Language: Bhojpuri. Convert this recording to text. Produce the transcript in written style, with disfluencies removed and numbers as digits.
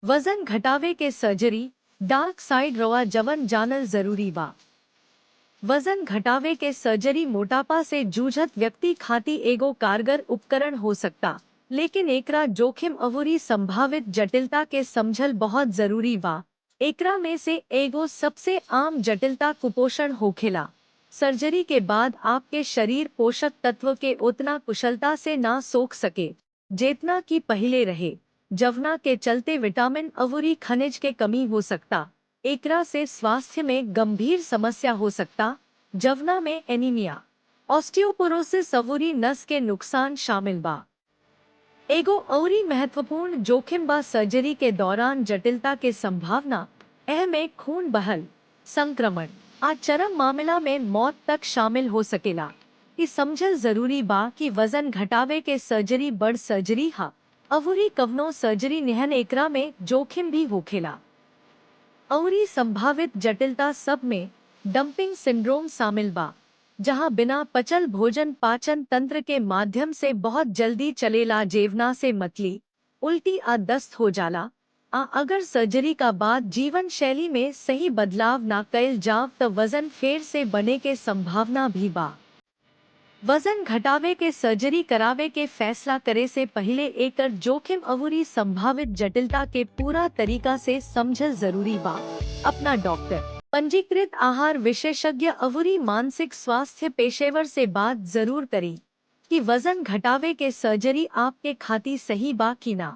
वजन घटावे के सर्जरी डार्क साइड रवा जवन जानल जरूरी बा। वजन घटावे के सर्जरी मोटापा से जूझत व्यक्ति खाती एगो कारगर उपकरण हो सकता, लेकिन एकरा जोखिम अवरी संभावित जटिलता के समझल बहुत जरूरी बा। एकरा में से एगो सबसे आम जटिलता कुपोषण होखेला। सर्जरी के बाद आपके शरीर पोषक तत्व के उतना कुशलता से ना सोख सके जेतना कि पहले रहे, जवना के चलते विटामिन अवरी खनिज के कमी हो सकता। एकरा से स्वास्थ्य में गंभीर समस्या हो सकता, जवना में एनीमिया, ऑस्टियोपोरोसिस अवरी नस के नुकसान शामिल बा। एगो अउरी महत्वपूर्ण जोखिम बा सर्जरी के दौरान जटिलता के संभावना। में खून बहल, संक्रमण आ चरम मामला में मौत तक शामिल हो सकेला। ई समझल जरूरी बा कि वजन घटावे के सर्जरी बड़ सर्जरी हा, अवरी कवनो सर्जरी निहन एकरा में जोखिम भी होखेला। अउरी संभावित जटिलता सब में डंपिंग सिंड्रोम शामिल बा, जहां बिना पचल भोजन पाचन तंत्र के माध्यम से बहुत जल्दी चलेला, जेवना से मतली, उल्टी आ दस्त हो जाला। अगर सर्जरी का बाद जीवन शैली में सही बदलाव ना कइल जाव त वजन फेर से बने के संभावना भी बा। वजन घटावे के सर्जरी करावे के फैसला करे से पहले एकर जोखिम अवरी संभावित जटिलता के पूरा तरीका से समझल जरूरी बा। अपना डॉक्टर, पंजीकृत आहार विशेषज्ञ अवरी मानसिक स्वास्थ्य पेशेवर से बात जरूर करी कि वजन घटावे के सर्जरी आपके खाती सही बा कि ना।